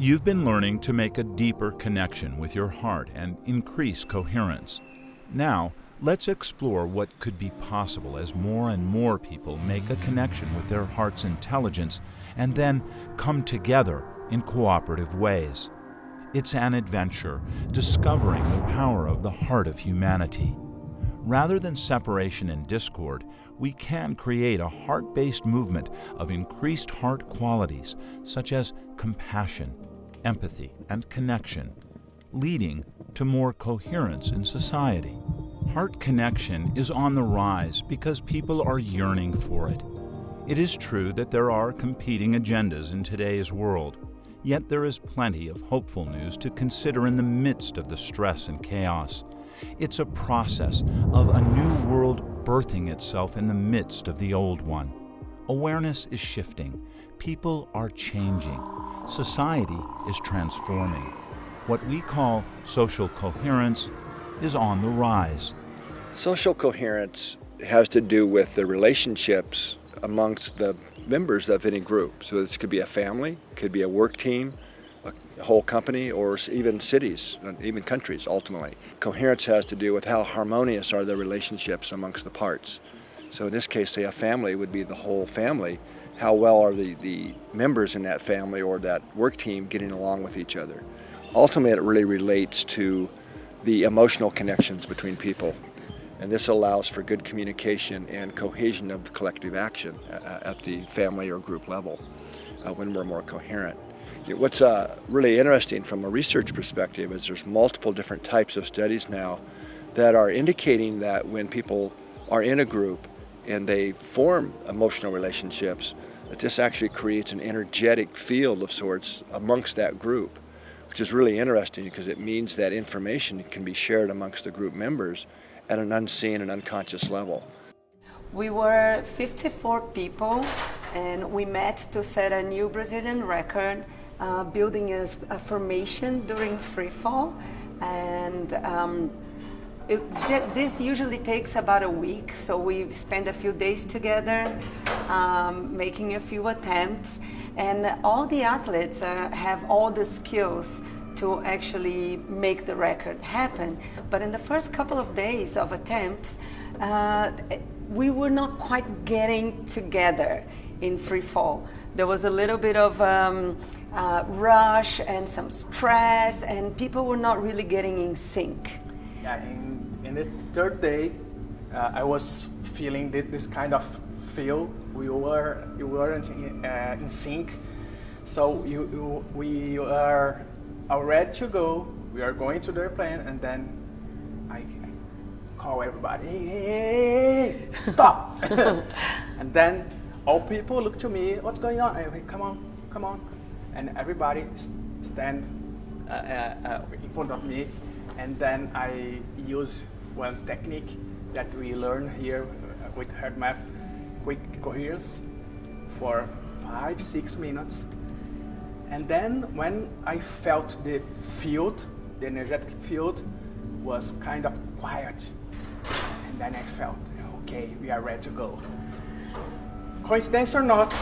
You've been learning to make a deeper connection with your heart and increase coherence. Now, let's explore what could be possible as more and more people make a connection with their heart's intelligence and then come together in cooperative ways. It's an adventure, discovering the power of the heart of humanity. Rather than separation and discord, we can create a heart-based movement of increased heart qualities such as compassion, empathy, and connection, leading to more coherence in society. Heart connection is on the rise because people are yearning for it. It is true that there are competing agendas in today's world, yet there is plenty of hopeful news to consider in the midst of the stress and chaos. It's a process of a new world birthing itself in the midst of the old one. Awareness is shifting. People are changing. Society is transforming. What we call social coherence is on the rise. Social coherence has to do with the relationships amongst the members of any group. So this could be a family, could be a work team, a whole company, or even cities, even countries ultimately. Coherence has to do with how harmonious are the relationships amongst the parts. So in this case, say a family would be the whole family. How well are the members in that family or that work team getting along with each other? Ultimately, it really relates to the emotional connections between people. And this allows for good communication and cohesion of collective action at the family or group level when we're more coherent. What's really interesting from a research perspective is there's multiple different types of studies now that are indicating that when people are in a group and they form emotional relationships, that this actually creates an energetic field of sorts amongst that group, which is really interesting because it means that information can be shared amongst the group members at an unseen and unconscious level. We were 54 people and we met to set a new Brazilian record, building a formation during free fall. And this usually takes about a week, so we spend a few days together, making a few attempts, and all the athletes have all the skills to actually make the record happen. But in the first couple of days of attempts, we were not quite getting together in free fall. There was a little bit of rush and some stress, and people were not really getting in sync. Yeah, in the third day, I was feeling this kind of feel. You weren't in sync, so we are all ready to go. We are going to the airplane, and then I call everybody, hey, stop! And then all people look to me, what's going on? I say, come on. And everybody stand in front of me. And then I use one technique that we learn here with HeartMath, quick coherence for 5-6 minutes. And then when I felt the field, the energetic field was kind of quiet. And then I felt, okay, we are ready to go. Coincidence or not,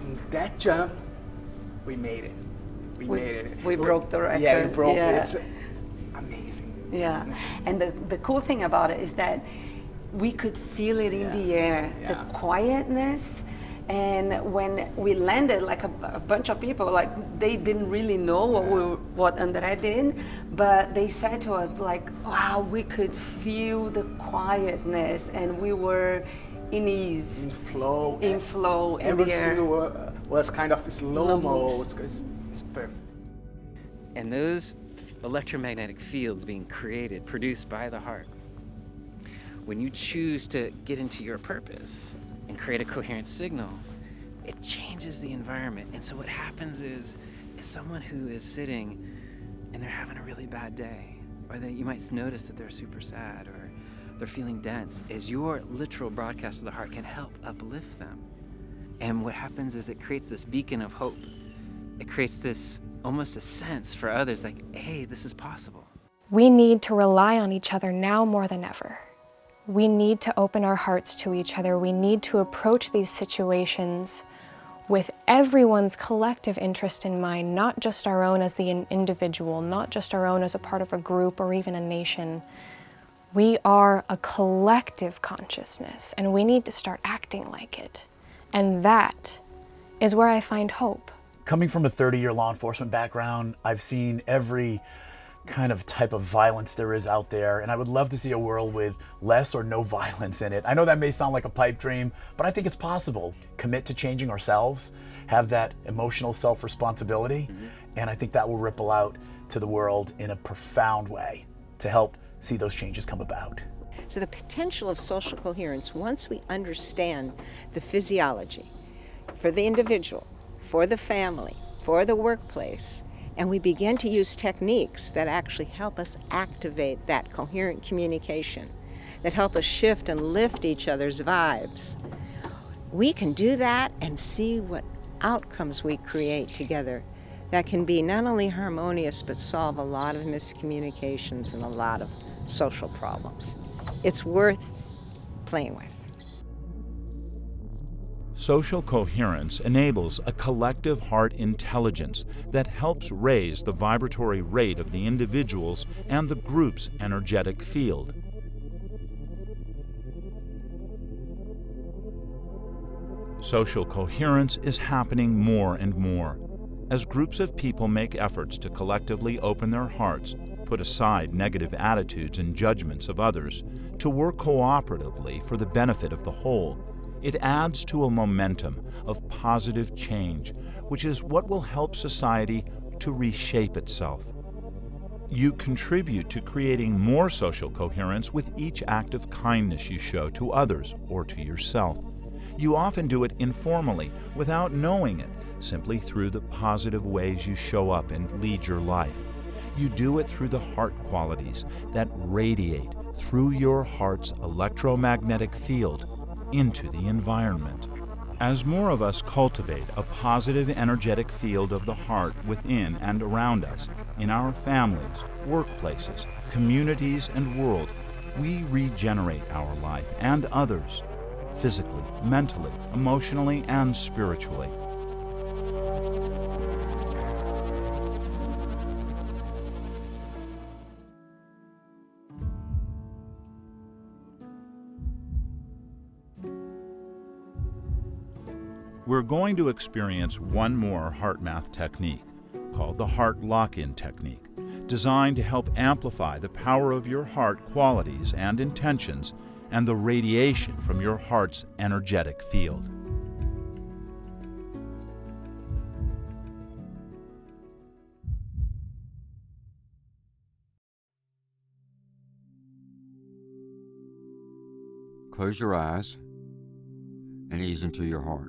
in that jump, we made it. We broke the record. Yeah, we broke it. It's amazing. Yeah, and the cool thing about it is that we could feel it in the air, the quietness. And when we landed, like a bunch of people, like they didn't really know what André did, but they said to us, like, wow, we could feel the quietness, and we were in ease. In flow. In flow, in the air. Everything was kind of slow-mo. It's perfect. And those electromagnetic fields being created, produced by the heart, when you choose to get into your purpose and create a coherent signal, it changes the environment. And so what happens is someone who is sitting and they're having a really bad day, or you might notice that they're super sad or they're feeling dense, is your literal broadcast of the heart can help uplift them. And what happens is it creates this beacon of hope. It creates this almost a sense for others like, hey, this is possible. We need to rely on each other now more than ever. We need to open our hearts to each other. We need to approach these situations with everyone's collective interest in mind, not just our own as the individual, not just our own as a part of a group or even a nation. We are a collective consciousness, and we need to start acting like it. And that is where I find hope. Coming from a 30-year law enforcement background, I've seen every kind of type of violence there is out there, and I would love to see a world with less or no violence in it. I know that may sound like a pipe dream, but I think it's possible. Commit to changing ourselves, have that emotional self-responsibility, and I think that will ripple out to the world in a profound way to help see those changes come about. So the potential of social coherence, once we understand the physiology for the individual, for the family, for the workplace, and we begin to use techniques that actually help us activate that coherent communication, that help us shift and lift each other's vibes, we can do that and see what outcomes we create together that can be not only harmonious, but solve a lot of miscommunications and a lot of social problems. It's worth playing with. Social coherence enables a collective heart intelligence that helps raise the vibratory rate of the individual's and the group's energetic field. Social coherence is happening more and more as groups of people make efforts to collectively open their hearts, put aside negative attitudes and judgments of others, to work cooperatively for the benefit of the whole. It adds to a momentum of positive change, which is what will help society to reshape itself. You contribute to creating more social coherence with each act of kindness you show to others or to yourself. You often do it informally, without knowing it, simply through the positive ways you show up and lead your life. You do it through the heart qualities that radiate through your heart's electromagnetic field into the environment. As more of us cultivate a positive energetic field of the heart within and around us, in our families, workplaces, communities, and world, we regenerate our life and others, physically, mentally, emotionally, and spiritually. We're going to experience one more HeartMath technique, called the heart lock-in technique, designed to help amplify the power of your heart qualities and intentions and the radiation from your heart's energetic field. Close your eyes and ease into your heart.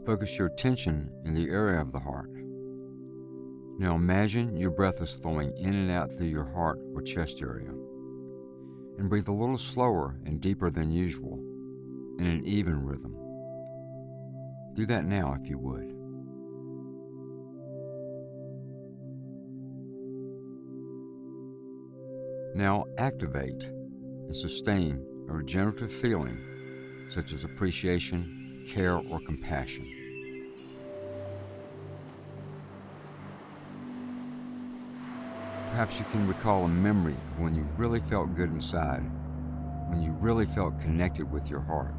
Focus your attention in the area of the heart. Now imagine your breath is flowing in and out through your heart or chest area. And breathe a little slower and deeper than usual, in an even rhythm. Do that now if you would. Now activate and sustain a regenerative feeling such as appreciation, care, or compassion. Perhaps you can recall a memory of when you really felt good inside, when you really felt connected with your heart.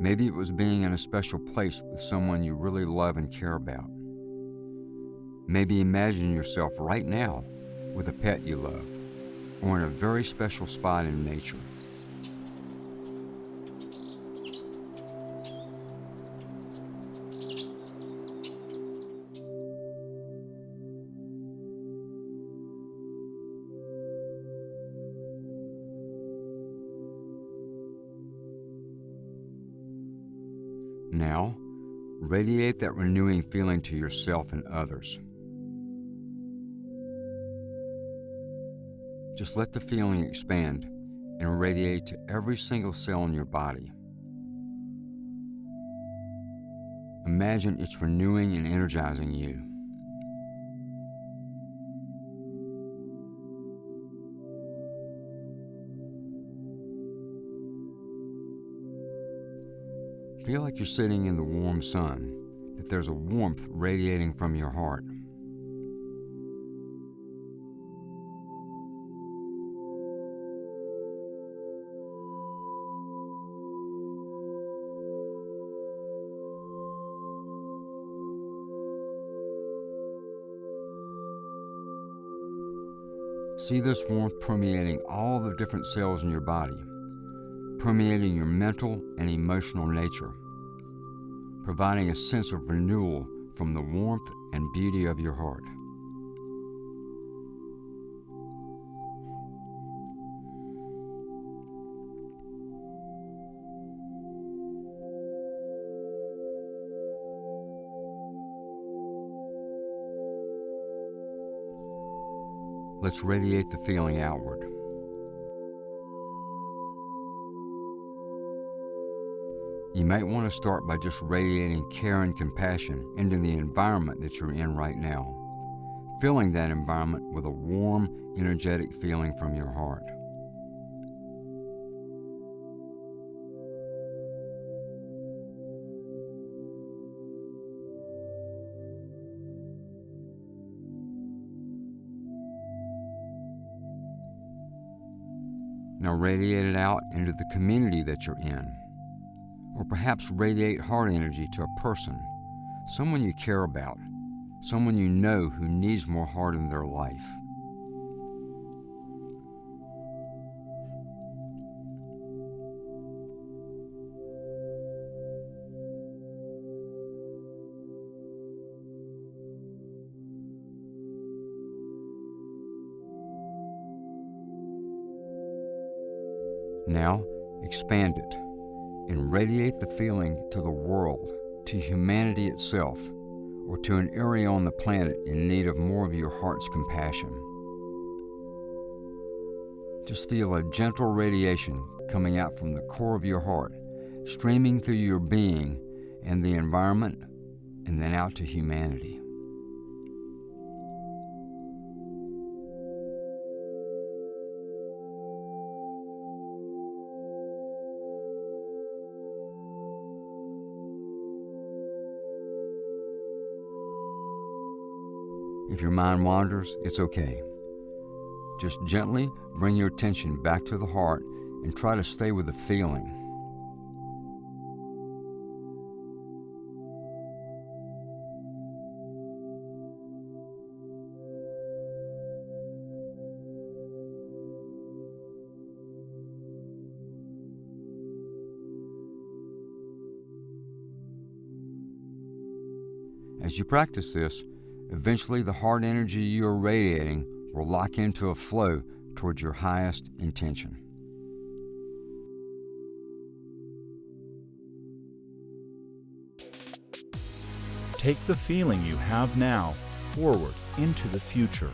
Maybe it was being in a special place with someone you really love and care about. Maybe imagine yourself right now with a pet you love, or in a very special spot in nature. Now, radiate that renewing feeling to yourself and others. Just let the feeling expand and radiate to every single cell in your body. Imagine it's renewing and energizing you, Feel like you're sitting in the warm sun, that there's a warmth radiating from your heart. See this warmth permeating all the different cells in your body, permeating your mental and emotional nature, providing a sense of renewal from the warmth and beauty of your heart. Let's radiate the feeling outward. You might want to start by just radiating care and compassion into the environment that you're in right now, filling that environment with a warm, energetic feeling from your heart. Now radiate it out into the community that you're in. Or perhaps radiate heart energy to a person, someone you care about, someone you know who needs more heart in their life. Now, expand it and radiate the feeling to the world, to humanity itself, or to an area on the planet in need of more of your heart's compassion. Just feel a gentle radiation coming out from the core of your heart, streaming through your being and the environment, and then out to humanity. If your mind wanders, it's okay. Just gently bring your attention back to the heart and try to stay with the feeling. As you practice this, eventually the heart energy you are radiating will lock into a flow towards your highest intention. Take the feeling you have now forward into the future.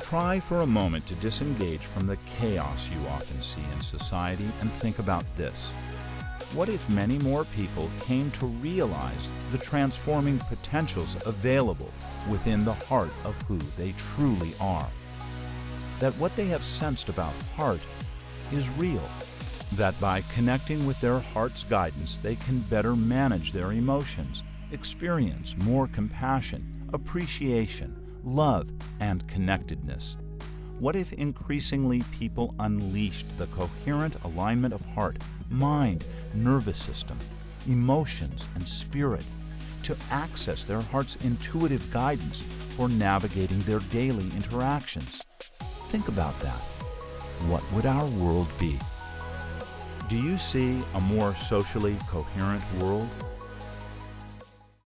Try for a moment to disengage from the chaos you often see in society and think about this. What if many more people came to realize the transforming potentials available within the heart of who they truly are? That what they have sensed about heart is real. That by connecting with their heart's guidance, they can better manage their emotions, experience more compassion, appreciation, love, and connectedness. What if increasingly people unleashed the coherent alignment of heart, mind, nervous system, emotions, and spirit to access their heart's intuitive guidance for navigating their daily interactions? Think about that. What would our world be? Do you see a more socially coherent world?